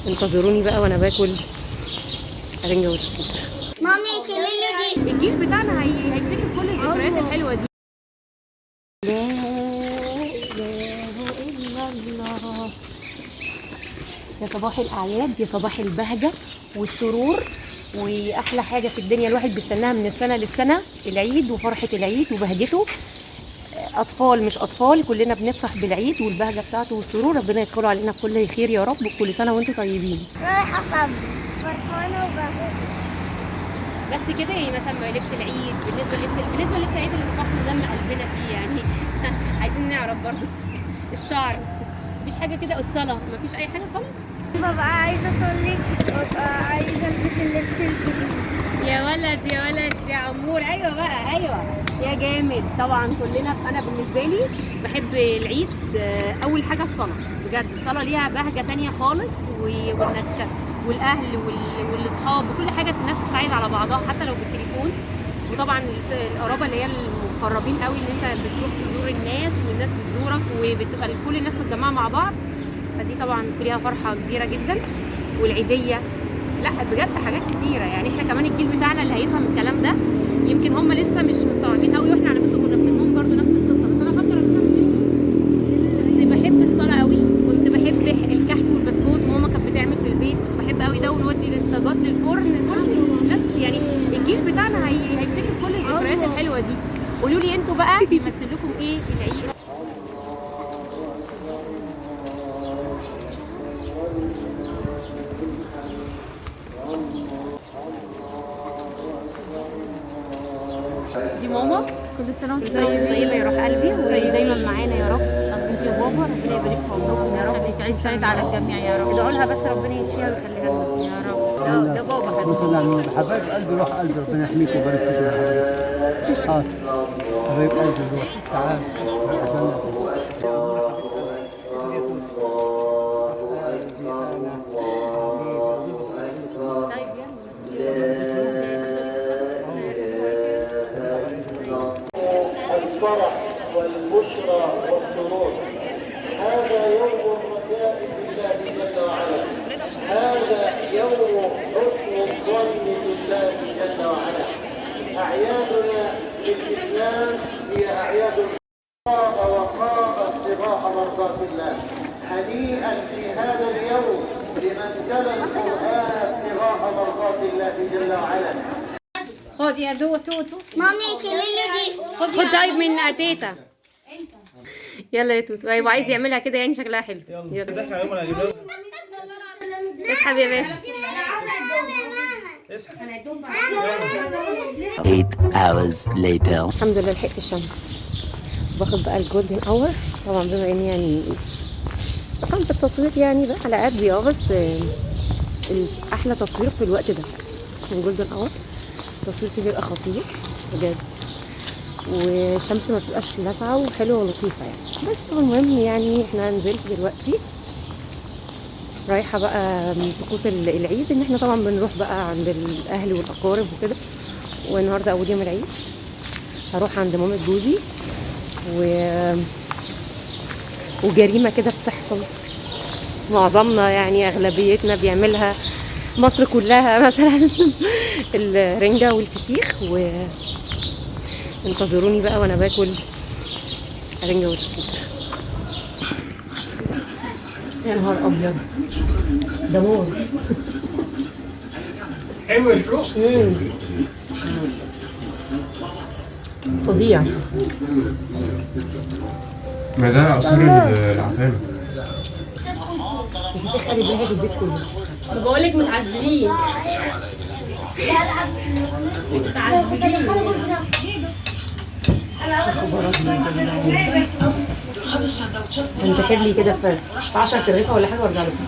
انتظروني بقى وانا باكل رنجة والفسيخ. مامي شيلي دي. الجيل بتاعنا هيفتكر كل الذكريات الحلوه دي. لا اله الا الله. يا صباح الاعياد، يا صباح البهجه والسرور، واحلى حاجه في الدنيا الواحد بيستناها من السنه للسنه، العيد وفرحه العيد وبهجته. اطفال مش اطفال، كلنا بنفرح بالعيد والبهجه بتاعته والسرور. ربنا يدخلوا علينا بكل خير يا رب، وكل سنه وانتم طيبين. رايحة صب فرحانة وبس. بس كده يعني مثلا لبس العيد، بالنسبه للبس العيد اللي طفحنا دم قلبنا فيه يعني عايزين نعرف برضو الشعر، مفيش حاجه كده، الصلاه مفيش اي حاجه خالص. ببقى عايزة اصلي وابقى عايزة البس اللبس الجديد. يا ولد يا ولد يا عمور، ايوه بقى ايوه يا جامد. طبعا كلنا، انا بالنسبه لي بحب العيد. اول حاجه الصلاه، بجد الصلاه ليها بهجه تانية خالص، وانك والاهل والاصحاب وكل حاجه الناس بتعيد على بعضها حتى لو بالتليفون. وطبعا القرابه اللي هي المقربين قوي، ان انت بتروح تزور الناس والناس بتزورك وبتبقى كل الناس متجمعه مع بعض، فدي طبعا فيها فرحه كبيره جدا. والعيديه، لا بجد حاجات كتيره يعني. احنا كمان الجيل بتاعنا اللي هيفهم الكلام ده، يمكن هم لسه مش مستوعبين قوي، واحنا على فكره كنا في سنهم برضه نفس القصه. بس انا فاكره ان كنت بحب الصلاه قوي، كنت بحب الكحك والبسكوت وماما كانت بتعمل في البيت، كنت بحب قوي ده، ونودي السجات للفرن. كل الناس يعني الجيل بتاعنا هيفتكر كل الذكريات الحلوه دي. قولوا لي انتوا بقى بيمثل لكم ايه العيد؟ دي ماما، كل سنة وانت طيبة يا روح قلبي، ودايما معانا يا رب. انت يا بابا ربنا يبارك في عمركم يا رب. عيد سعيد على الجميع يا رب. ادعوا لها بس ربنا يشفيها ويخليها لنا يا رب. ده بابا حبايب قلبي، روح قلبي، ربنا يحميك ويبارك فيك يا حبيبي. حاضر حبايب قلبي، روح تعال الفرح والبشرى والسرور. هذا يوم الرجاء بالله جل وعلا، هذا يوم حسن الظن بالله جل وعلا. أعيادنا في الإسلام هي أعياد وقاء ابتغاء مرضات الله. هنيئا في هذا اليوم لمن تلا القرآن ابتغاء مرضات الله جل وعلا. خد يا توتو. مامي شيلي دي. خد طيب من تيتا. يلا يا توتو. ايوه عايز يعملها كده يعني، شكلها حلو. يلا اسحب يا باشا. 8 hours later. الحمد لله لحقت الشمس. باخد بقى الجولدن اور. طبعا بما اني يعني رقم في التصوير يعني بقى على قدي بس احلى تصوير في الوقت ده الجولدن اور. التصوير فيه بيبقى خطير بجد، والشمس ما بتبقاش لاسعه وحلوه ولطيفه يعني. بس المهم يعني احنا نزلت دلوقتي رايحه بقى طقوس العيد، ان احنا طبعا بنروح بقى عند الاهل والاقارب وكده. والنهارده اول يوم العيد هروح عند مامة جوزي وجريمه كده بتحصل معظمنا يعني اغلبيتنا بيعملها، مصر كلها مثلا الرنجة والفسيخ. انتظروني بقى وانا باكل رنجة والفسيخ. يا نهار ابيض، دمار. حلو الروح. فظيع. ما ده عصير العفان. الفسيخ قلب لها البيت كله. بقول لك متعذبين. انت كده لي كده في 10 ترغيفه ولا حاجه وارجع لكم.